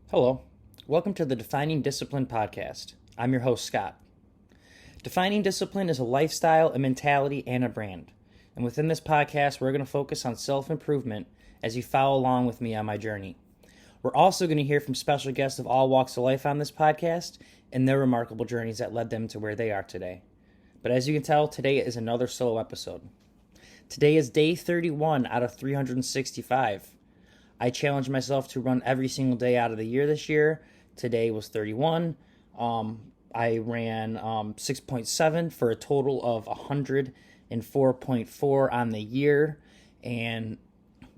Hello. Welcome to the Defining Discipline podcast. I'm your host, Scott. Defining discipline is a lifestyle, a mentality, and a brand. And within this podcast, we're going to focus on self-improvement as you follow along with me on my journey. We're also going to hear from special guests of all walks of life on this podcast and their remarkable journeys that led them to where they are today. But as you can tell, today is another solo episode. Today is day 31 out of 365. I challenged myself to run every single day out of the year this year. Today was 31. I ran 6.7 for a total of 104.4 on the year. And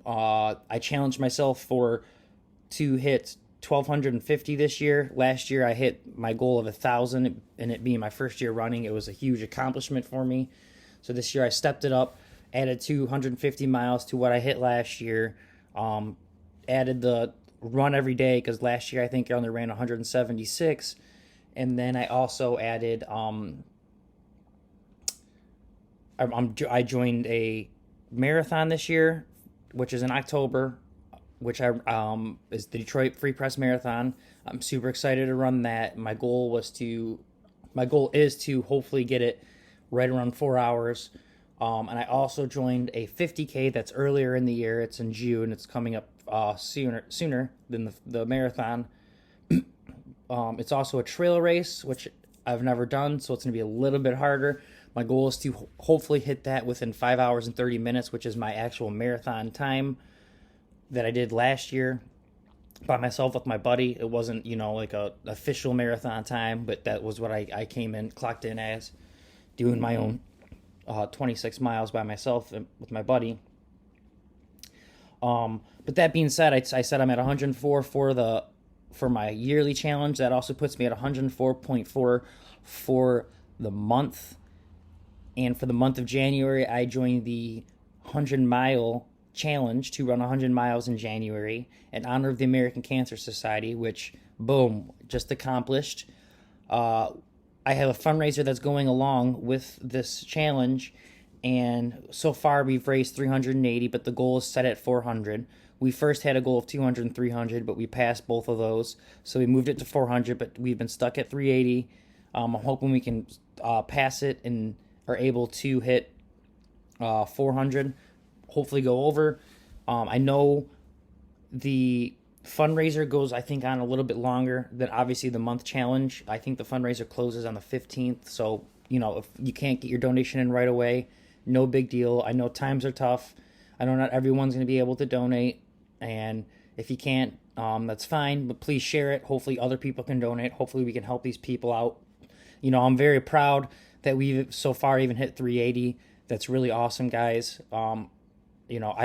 I challenged myself to hit 1,250 this year. Last year I hit my goal of 1,000, and it being my first year running, it was a huge accomplishment for me. So this year I stepped it up, added 250 miles to what I hit last year. Added the run every day because last year I think I only ran 176, and then I also added I joined a marathon this year, which is in October, which is the Detroit Free Press Marathon. I'm super excited to run that. My goal is to hopefully get it right around 4 hours. And I also joined a 50K that's earlier in the year. It's in June. It's coming up sooner than the marathon. It's also a trail race, which I've never done, so it's going to be a little bit harder. My goal is to hopefully hit that within 5 hours and 30 minutes, which is my actual marathon time that I did last year by myself with my buddy. It wasn't, like a official marathon time, but that was what I clocked in as, doing my own 26 miles by myself with my buddy. But that being said, I said I'm at 104 for my yearly challenge. That also puts me at 104.4 for the month. And for the month of January, I joined the 100-mile challenge to run 100 miles in January in honor of the American Cancer Society, which, boom, just accomplished. I have a fundraiser that's going along with this challenge, and so far we've raised 380, but the goal is set at 400. We first had a goal of 200 and 300, but we passed both of those, so we moved it to 400, but we've been stuck at 380. I'm hoping we can pass it and are able to hit 400, hopefully go over. I know the fundraiser goes, I think, on a little bit longer than obviously the month challenge. I think the fundraiser closes on the 15th, so if you can't get your donation in right away, no big deal. I know times are tough. I know not everyone's going to be able to donate, and if you can't, that's fine, but please share it. Hopefully other people can donate. Hopefully we can help these people out. I'm very proud that we've so far even hit 380. That's really awesome, guys. I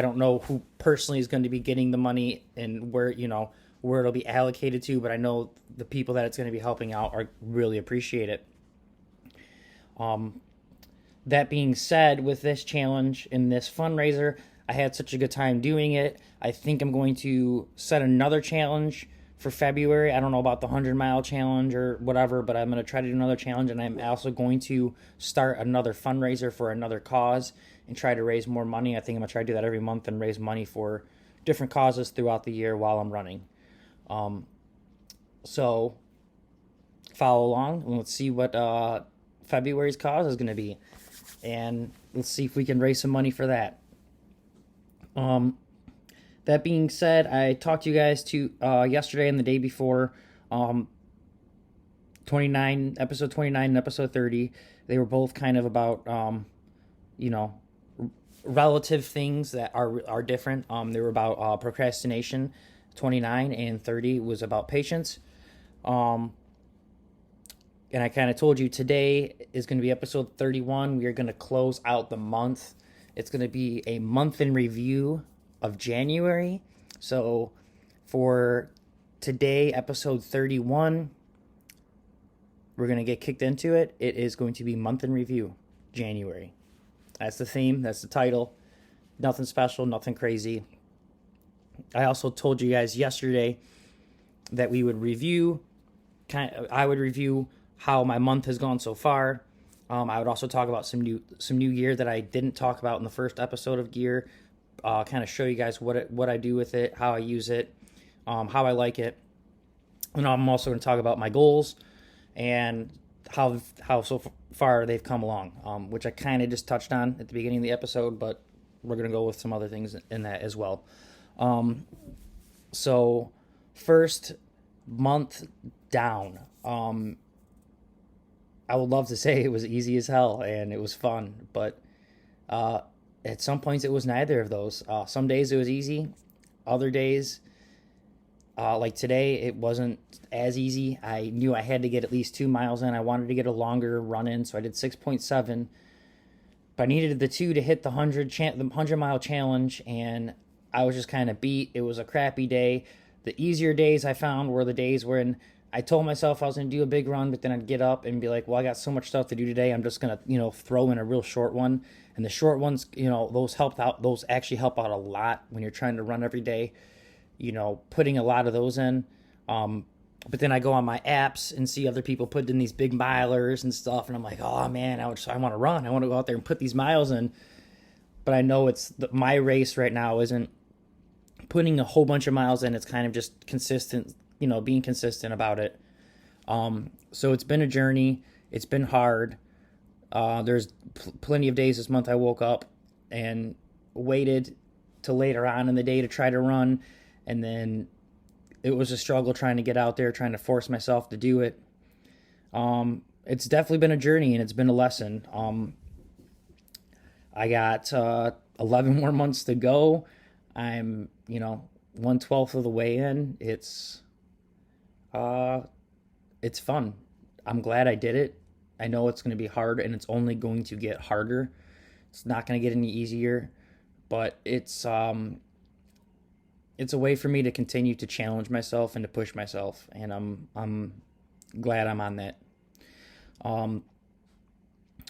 don't know who personally is going to be getting the money and where it'll be allocated to, but I know the people that it's going to be helping out are really appreciate it. That being said, with this challenge and this fundraiser, I had such a good time doing it. I think I'm going to set another challenge for February. I don't know about the 100-mile challenge or whatever, but I'm going to try to do another challenge, and I'm also going to start another fundraiser for another cause and try to raise more money. I think I'm going to try to do that every month and raise money for different causes throughout the year while I'm running. So follow along, and let's see what February's cause is going to be. And let's see if we can raise some money for that. That being said, I talked to you guys yesterday and the day before, episode 29 and episode 30. They were both kind of about, relative things that are different. They were about procrastination. 29 and 30 was about patience. And I kind of told you today is going to be episode 31. We are going to close out the month. It's going to be a month in review of January. So for today, episode 31, we're going to get kicked into it. It is going to be month in review, January. That's the theme. That's the title. Nothing special, nothing crazy. I also told you guys yesterday that we would review, I would review how my month has gone so far. I would also talk about some new gear that I didn't talk about in the first episode of gear. Kind of show you guys what I do with it, how I use it, how I like it. And I'm also going to talk about my goals and how so far they've come along, which I kind of just touched on at the beginning of the episode, but we're going to go with some other things in that as well. So first month down, I would love to say it was easy as hell and it was fun, but at some points it was neither of those. Some days it was easy, other days, like today, it wasn't as easy. I knew I had to get at least 2 miles in. I wanted to get a longer run in, so I did 6.7. But I needed the 2 to hit the 100-mile challenge, and I was just kind of beat. It was a crappy day. The easier days I found were the days when I told myself I was going to do a big run, but then I'd get up and be like, well, I got so much stuff to do today. I'm just going to, throw in a real short one. And the short ones, those helped out. Those actually help out a lot when you're trying to run every day. Putting a lot of those in. But then I go on my apps and see other people put in these big milers and stuff. And I'm like, oh man, I want to run. I want to go out there and put these miles in. But I know my race right now isn't putting a whole bunch of miles in. It's kind of just consistent, being consistent about it. So it's been a journey. It's been hard. There's plenty of days this month I woke up and waited till later on in the day to try to run. And then it was a struggle trying to get out there, trying to force myself to do it. It's definitely been a journey and it's been a lesson. I got 11 more months to go. I'm, 1/12 of the way in. It's fun. I'm glad I did it. I know it's going to be hard and it's only going to get harder. It's not going to get any easier, but it's a way for me to continue to challenge myself and to push myself, and I'm glad I'm on that.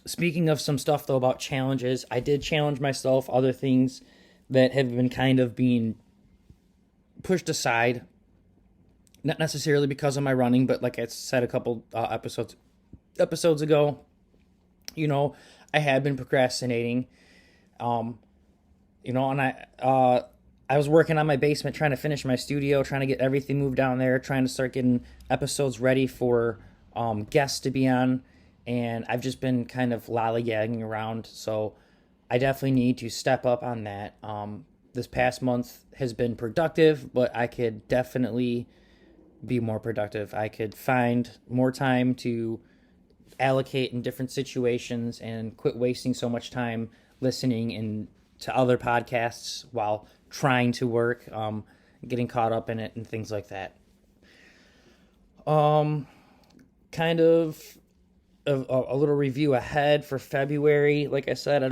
Speaking of some stuff though about challenges, I did challenge myself, other things that have been kind of being pushed aside, not necessarily because of my running, but like I said a couple episodes ago, I had been procrastinating, and I was working on my basement, trying to finish my studio, trying to get everything moved down there, trying to start getting episodes ready for guests to be on. And I've just been kind of lollygagging around. So I definitely need to step up on that. This past month has been productive, but I could definitely be more productive. I could find more time to allocate in different situations and quit wasting so much time listening to other podcasts while trying to work, getting caught up in it and things like that. Kind of a little review ahead for February. Like I said, I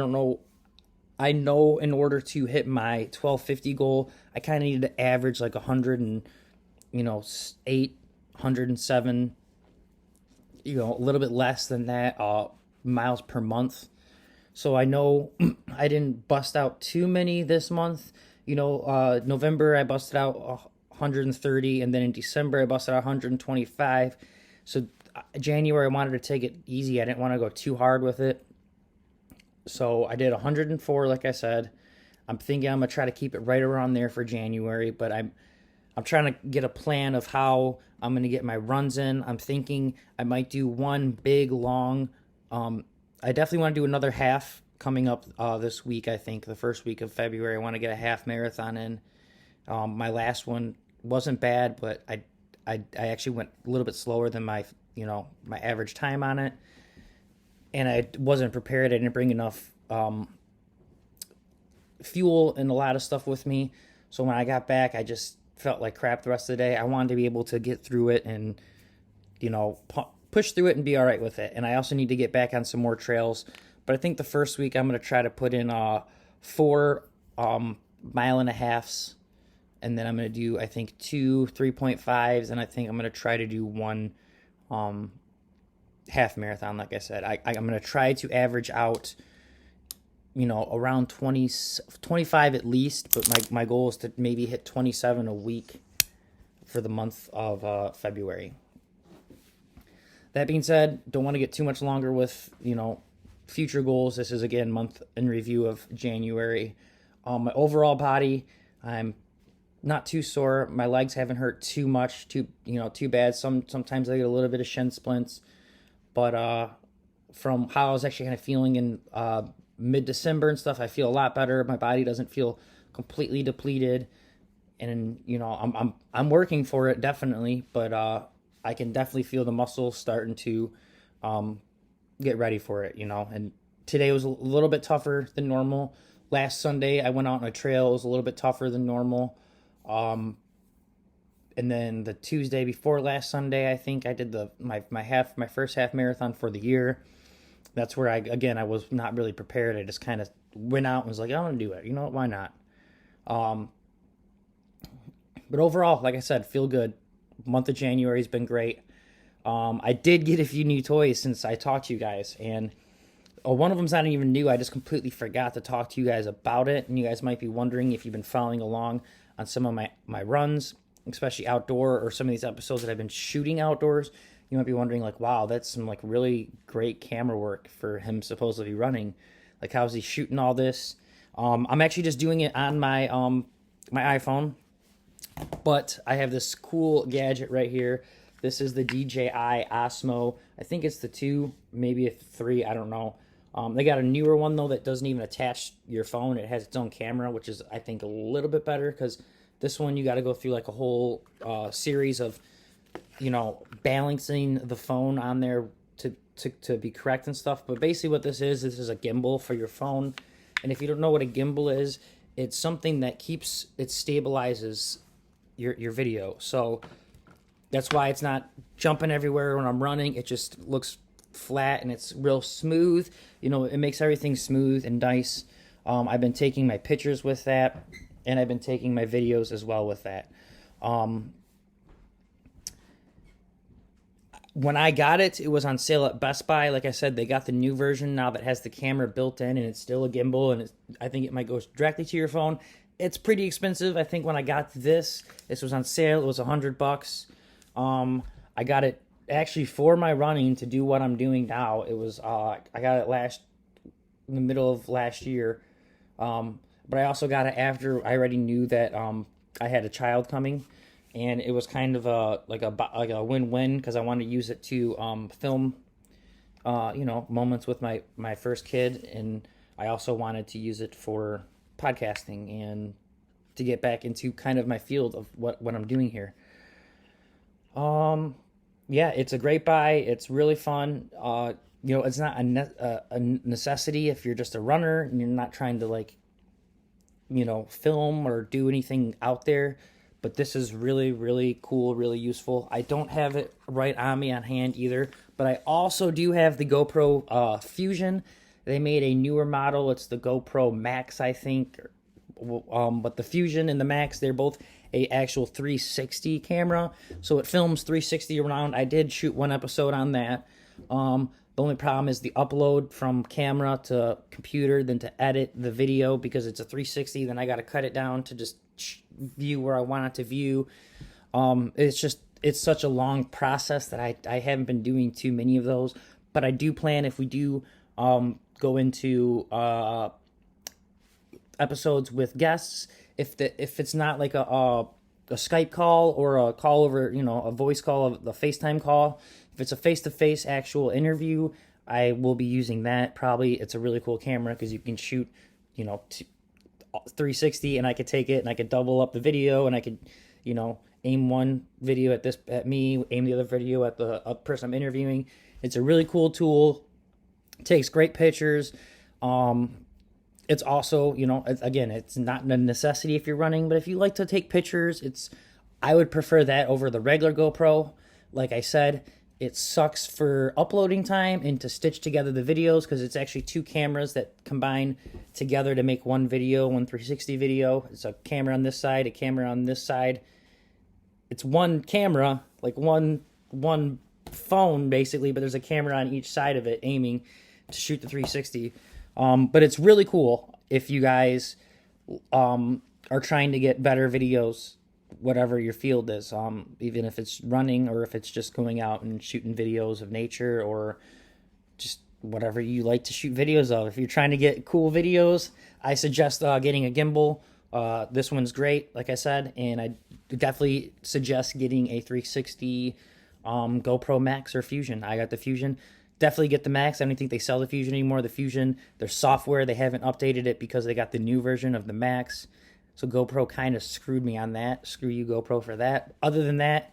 know in order to hit my 1250 goal, I kind of need to average like 108, 107, a little bit less than that, miles per month. So I know I didn't bust out too many this month. November I busted out 130, and then in December I busted out 125. So January I wanted to take it easy. I didn't want to go too hard with it. So I did 104, like I said. I'm thinking I'm gonna try to keep it right around there for January, but I'm trying to get a plan of how I'm gonna get my runs in. I'm thinking I might do one big long. I definitely want to do another half coming up this week. I think the first week of February I want to get a half marathon in. My last one wasn't bad, but I actually went a little bit slower than my average time on it, and I wasn't prepared. I didn't bring enough fuel and a lot of stuff with me, so when I got back I just felt like crap the rest of the day. I wanted to be able to get through it and push through it and be all right with it. And I also need to get back on some more trails, but I think the first week I'm going to try to put in 4 mile and a halves, and then I'm going to do, I think, 2 3.5s, and I think I'm going to try to do 1 half marathon. Like I said, I'm going to try to average out around 25 at least, but my goal is to maybe hit 27 a week for the month of February. That being said, don't want to get too much longer with future goals. This is again month in review of January. My overall body, I'm not too sore. My legs haven't hurt too much, too bad. Sometimes I get a little bit of shin splints, but from how I was actually kind of feeling in mid-December and stuff, I feel a lot better. My body doesn't feel completely depleted, and I'm working for it definitely, but I can definitely feel the muscles starting to get ready for it, And today was a little bit tougher than normal. Last Sunday I went out on a trail. It was a little bit tougher than normal. And then the Tuesday before last Sunday, I think I did my first half marathon for the year. That's where I was not really prepared. I just kind of went out and was like, I want to do it. You know what? Why not? But overall, like I said, feel good. Month of January has been great. I did get a few new toys since I talked to you guys, and one of them's not even new. I just completely forgot to talk to you guys about it, and you guys might be wondering if you've been following along on some of my runs, especially outdoor, or some of these episodes that I've been shooting outdoors. You might be wondering, like, wow, that's some like really great camera work for him supposedly running. Like, how's he shooting all this? I'm actually just doing it on my my iPhone, but I have this cool gadget right here. This is the DJI Osmo. I think it's the 2, maybe a 3, I don't know. They got a newer one, though, that doesn't even attach your phone. It has its own camera, which is, I think, a little bit better, because this one you got to go through like a whole series of, balancing the phone on there to be correct and stuff. But basically what this is a gimbal for your phone. And if you don't know what a gimbal is, it's something that stabilizes your video. So that's why it's not jumping everywhere when I'm running. It just looks flat and it's real smooth. It makes everything smooth and nice. I've been taking my pictures with that, and I've been taking my videos as well with that. When I got it, it was on sale at Best Buy. Like I said, they got the new version now that has the camera built in, and it's still a gimbal, and I think it might go directly to your phone. It's pretty expensive. I think when I got this was on sale. It was $100. I got it actually for my running to do what I'm doing now. It was I got it in the middle of last year, but I also got it after I already knew that I had a child coming, and it was kind of a win-win, because I wanted to use it to film moments with my first kid, and I also wanted to use it for podcasting and to get back into kind of my field of what I'm doing here. Yeah, it's a great buy. It's really fun. It's not a necessity if you're just a runner and you're not trying to film or do anything out there. But this is really, really cool, really useful. I don't have it right on me on hand either, but I also do have the GoPro Fusion. They made a newer model. It's the GoPro Max, I think. But the Fusion and the Max, they're both a actual 360 camera, so it films 360 around. I did shoot one episode on that. The only problem is the upload from camera to computer, then to edit the video, because it's a 360, then I got to cut it down to just view where I want it to view. It's such a long process that I haven't been doing too many of those, but I do plan, if we do go into episodes with guests, if it's not like a Skype call or a call over, a voice call, a FaceTime call, if it's a face-to-face actual interview, I will be using that probably. It's a really cool camera because you can shoot, 360, and I could take it and I could double up the video, and I could, aim one video at me, aim the other video at the person I'm interviewing. It's a really cool tool. It takes great pictures. It's also, again, it's not a necessity if you're running, but if you like to take pictures, I would prefer that over the regular GoPro. Like I said, it sucks for uploading time and to stitch together the videos, because it's actually two cameras that combine together to make one video, one 360 video. It's a camera on this side, a camera on this side. It's one camera, like one phone basically, but there's a camera on each side of it aiming to shoot the 360. But it's really cool if you guys are trying to get better videos, whatever your field is, even if it's running or if it's just going out and shooting videos of nature or just whatever you like to shoot videos of. If you're trying to get cool videos, I suggest getting a gimbal This one's great, like I said, and I definitely suggest getting a 360 GoPro Max or Fusion. I got the Fusion. Definitely get the Max. I don't think they sell the Fusion anymore. The Fusion, their software, they haven't updated it because they got the new version of the Max. So GoPro kind of screwed me on that. Screw you, GoPro, for that. Other than that,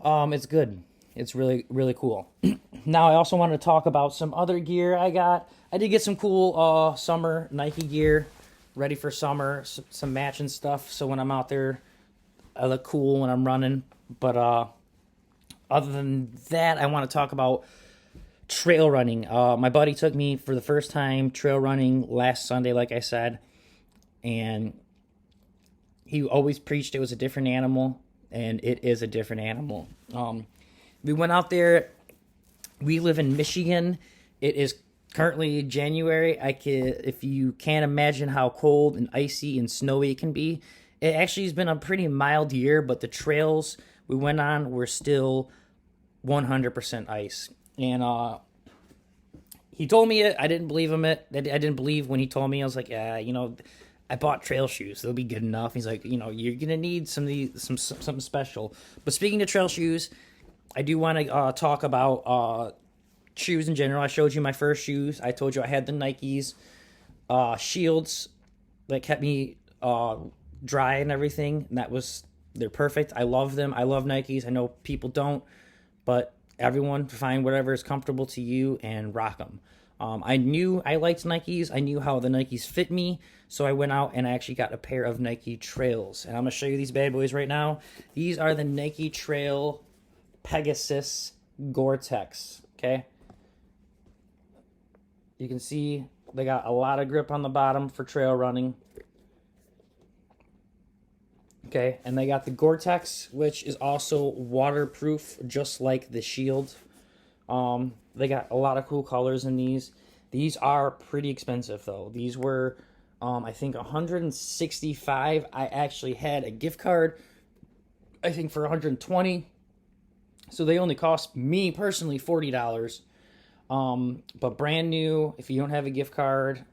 it's good. It's really, really cool. Now, I also wanted to talk about some other gear I got. I did get some cool summer Nike gear, ready for summer, some matching stuff. So when I'm out there, I look cool when I'm running. But other than that, I want to talk about trail running. My buddy took me for the first time trail running last Sunday, like I said. And he always preached it was a different animal, and it is a different animal. We went out there. We live in Michigan. It is currently January. If you can't imagine how cold and icy and snowy it can be, it actually has been a pretty mild year, but the trails we went on were still 100% ice. And he told me it. I didn't believe him. I didn't believe when he told me. I was like, yeah, I bought trail shoes. They'll be good enough. He's like, you're gonna need something special. But speaking of trail shoes, I do want to talk about shoes in general. I showed you my first shoes. I told you I had the Nikes Shields that kept me dry and everything. And they're perfect. I love them. I love Nikes. I know people don't, but everyone find whatever is comfortable to you and rock them. I knew I liked Nikes. I knew how the Nikes fit me. So I went out and I actually got a pair of Nike Trails. And I'm going to show you these bad boys right now. These are the Nike Trail Pegasus Gore-Tex. Okay. You can see they got a lot of grip on the bottom for trail running. Okay. And they got the Gore-Tex, which is also waterproof, just like the Shield. They got a lot of cool colors in these. These are pretty expensive, though. These were, I think, $165. I actually had a gift card, I think, for $120. So they only cost me personally $40. But brand new, if you don't have a gift card,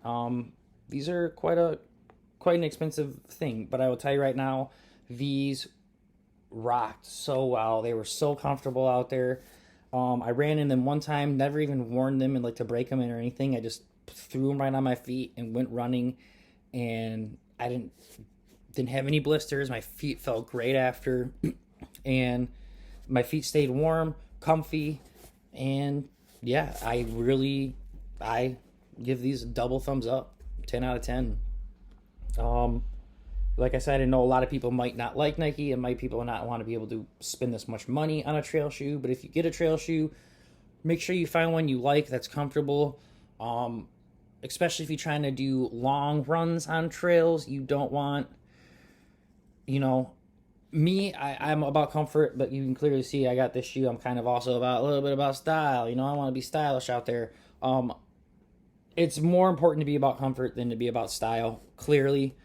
these are quite an expensive thing. But I will tell you right now, these rocked so well. They were so comfortable out there. I ran in them one time, never even worn them and like to break them in or anything. I just threw them right on my feet and went running, and I didn't have any blisters. My feet felt great after, and my feet stayed warm, comfy, and yeah, I give these a double thumbs up, 10 out of 10. Like I said, I know a lot of people might not like Nike and people not want to be able to spend this much money on a trail shoe. But if you get a trail shoe, make sure you find one you like that's comfortable. Especially if you're trying to do long runs on trails, you don't want, me, I'm about comfort, but you can clearly see I got this shoe. I'm kind of also a little bit about style. I want to be stylish out there. It's more important to be about comfort than to be about style, clearly.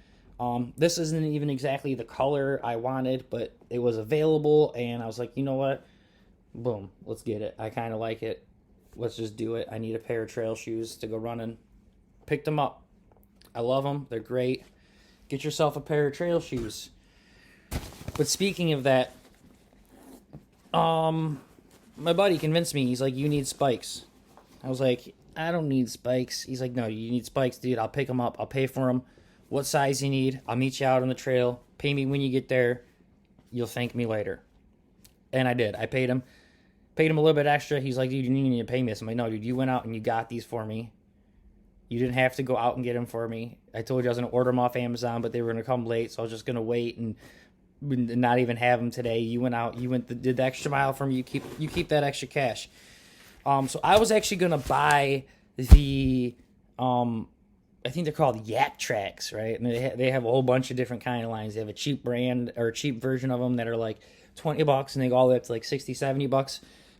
This isn't even exactly the color I wanted, but it was available, and I was like, you know what? Boom, let's get it. I kind of like it. Let's just do it. I need a pair of trail shoes to go running. Picked them up. I love them. They're great. Get yourself a pair of trail shoes. But speaking of that, my buddy convinced me. He's like, you need spikes. I was like, I don't need spikes. He's like, no, you need spikes, dude. I'll pick them up. I'll pay for them. What size you need. I'll meet you out on the trail. Pay me when you get there. You'll thank me later. And I did. I paid him a little bit extra. He's like, dude, you need to pay me this. I'm like, no, dude, you went out and you got these for me. You didn't have to go out and get them for me. I told you I was going to order them off Amazon, but they were going to come late, so I was just going to wait and not even have them today. You went out, did the extra mile for me. You keep that extra cash. So I was actually going to buy the I think they're called Yak Tracks, right? And they have a whole bunch of different kind of lines. They have a cheap brand or a cheap version of them that are like $20, and they go all the way up to like $60,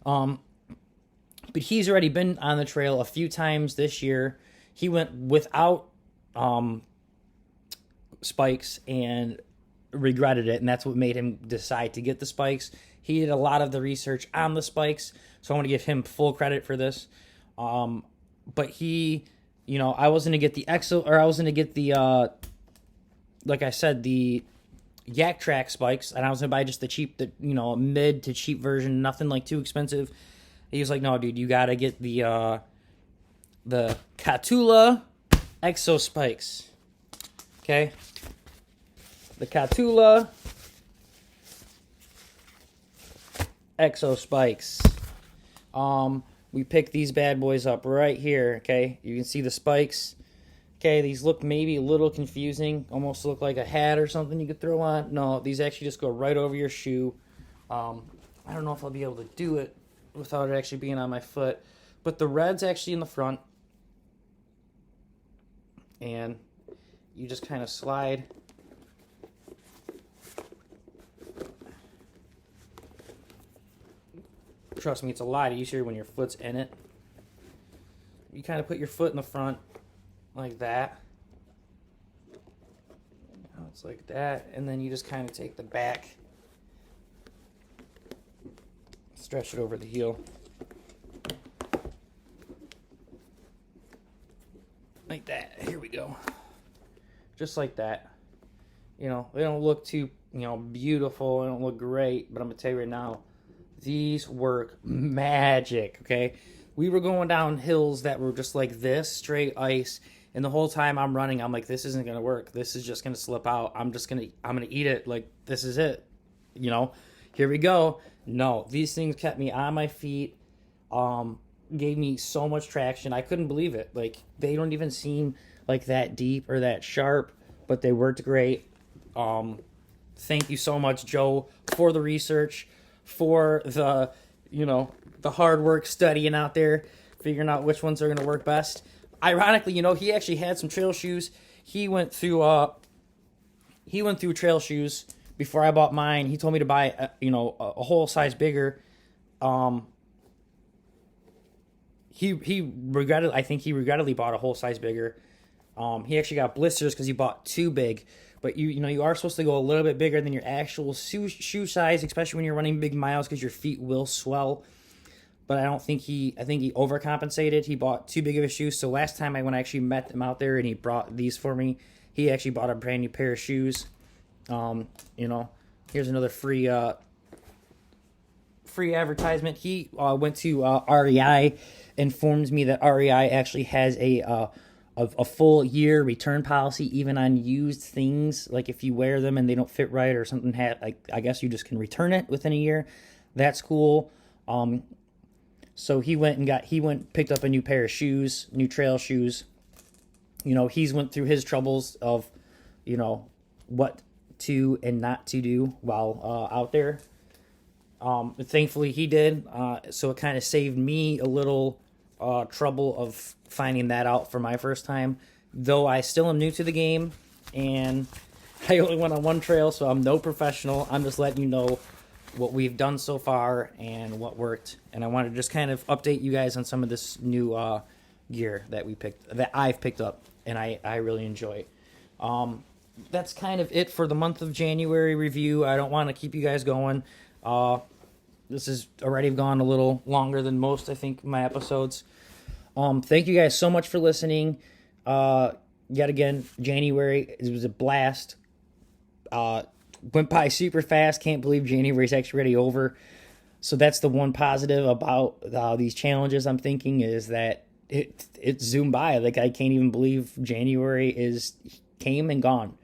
$70. But he's already been on the trail a few times this year. He went without spikes and regretted it, and that's what made him decide to get the spikes. He did a lot of the research on the spikes, so I want to give him full credit for this. But he, I was going to get the EXO, or I was going to get the like I said, the Yak Track spikes, and I was gonna buy just the cheap, mid to cheap version, nothing like too expensive. He was like, "No, dude, you gotta get the Catula Exo Spikes." Okay, the Catula Exo Spikes. We picked these bad boys up right here. Okay, you can see the spikes. Okay, these look maybe a little confusing. Almost look like a hat or something you could throw on. No, these actually just go right over your shoe. I don't know if I'll be able to do it without it actually being on my foot. But the red's actually in the front. And you just kind of slide. Trust me, it's a lot easier when your foot's in it. You kind of put your foot in the front like that. It's like that, and then you just kind of take the back, stretch it over the heel. Like that. Here we go. Just like that. They don't look too, beautiful. They don't look great, but I'm going to tell you right now, these work magic, okay? We were going down hills that were just like this, straight ice, and the whole time I'm running, I'm like, this isn't going to work. This is just going to slip out. I'm going to eat it. Like, this is it. Here we go. No, these things kept me on my feet, gave me so much traction. I couldn't believe it. Like, they don't even seem like that deep or that sharp, but they worked great. Thank you so much, Joe, for the research, for the hard work studying out there, figuring out which ones are going to work best. Ironically, he actually had some trail shoes. He went through trail shoes before I bought mine. He told me to buy a whole size bigger. He regrettably bought a whole size bigger. He actually got blisters because he bought too big. But you are supposed to go a little bit bigger than your actual shoe size, especially when you're running big miles, because your feet will swell. But I think he overcompensated. He bought too big of a shoe. So last time when I actually met him out there and he brought these for me, he actually bought a brand new pair of shoes. Here's another free advertisement. He went to REI, informs me that REI actually has a full year return policy, even on used things. Like if you wear them and they don't fit right or something, I guess you just can return it within a year. That's cool. So he picked up a new pair of shoes, new trail shoes. He's went through his troubles of, what to and not to do while out there. Thankfully he did. So it kind of saved me a little trouble of finding that out for my first time. Though I still am new to the game, and I only went on one trail, so I'm no professional. I'm just letting you know what we've done so far and what worked. And I wanted to just kind of update you guys on some of this new gear that I've picked up, and I really enjoy. That's kind of it for the month of January review. I don't want to keep you guys going. This has already gone a little longer than most, I think, my episodes. Thank you guys so much for listening. Yet again, January, it was a blast. Went by super fast. Can't believe January's actually already over. So that's the one positive about these challenges I'm thinking, is that it zoomed by. Like, I can't even believe January came and gone.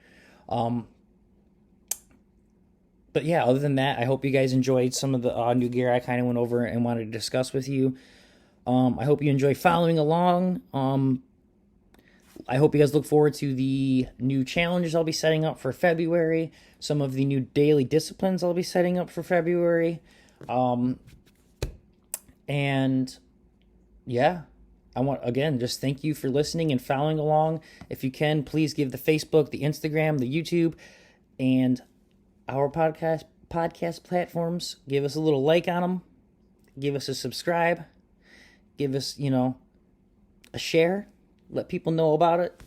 But yeah, other than that, I hope you guys enjoyed some of the new gear I kind of went over and wanted to discuss with you. I hope you enjoy following along. I hope you guys look forward to the new challenges I'll be setting up for February, some of the new daily disciplines I'll be setting up for February. And yeah, I want, again, just thank you for listening and following along. If you can, please give the Facebook, the Instagram, the YouTube, and our podcast platforms, give us a little like on them, give us a subscribe, give us, a share, let people know about it.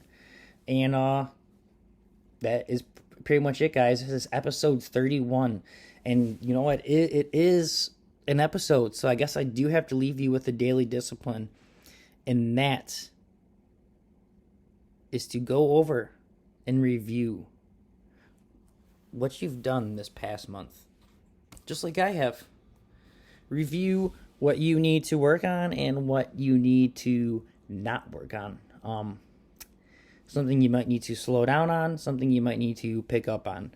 And that is pretty much it, guys. This is episode 31. And you know what? It is an episode, so I guess I do have to leave you with a daily discipline. And that is to go over and review what you've done this past month, just like I have. Review what you need to work on and what you need to not work on. Something you might need to slow down on, something you might need to pick up on.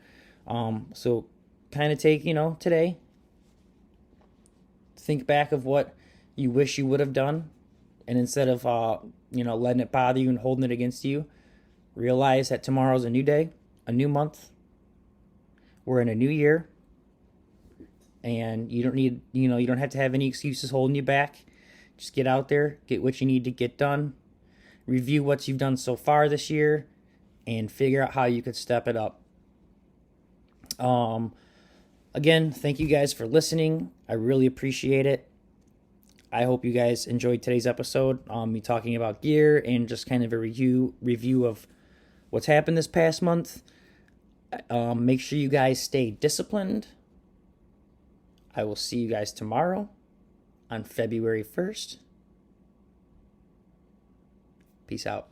So kind of take, today, think back of what you wish you would have done. And instead of, letting it bother you and holding it against you, realize that tomorrow's a new day, a new month. We're in a new year. And you don't have to have any excuses holding you back. Just get out there, get what you need to get done, review what you've done so far this year, and figure out how you could step it up. Again, thank you guys for listening. I really appreciate it. I hope you guys enjoyed today's episode. Me talking about gear and just kind of a review of what's happened this past month. Make sure you guys stay disciplined. I will see you guys tomorrow on February 1st. Peace out.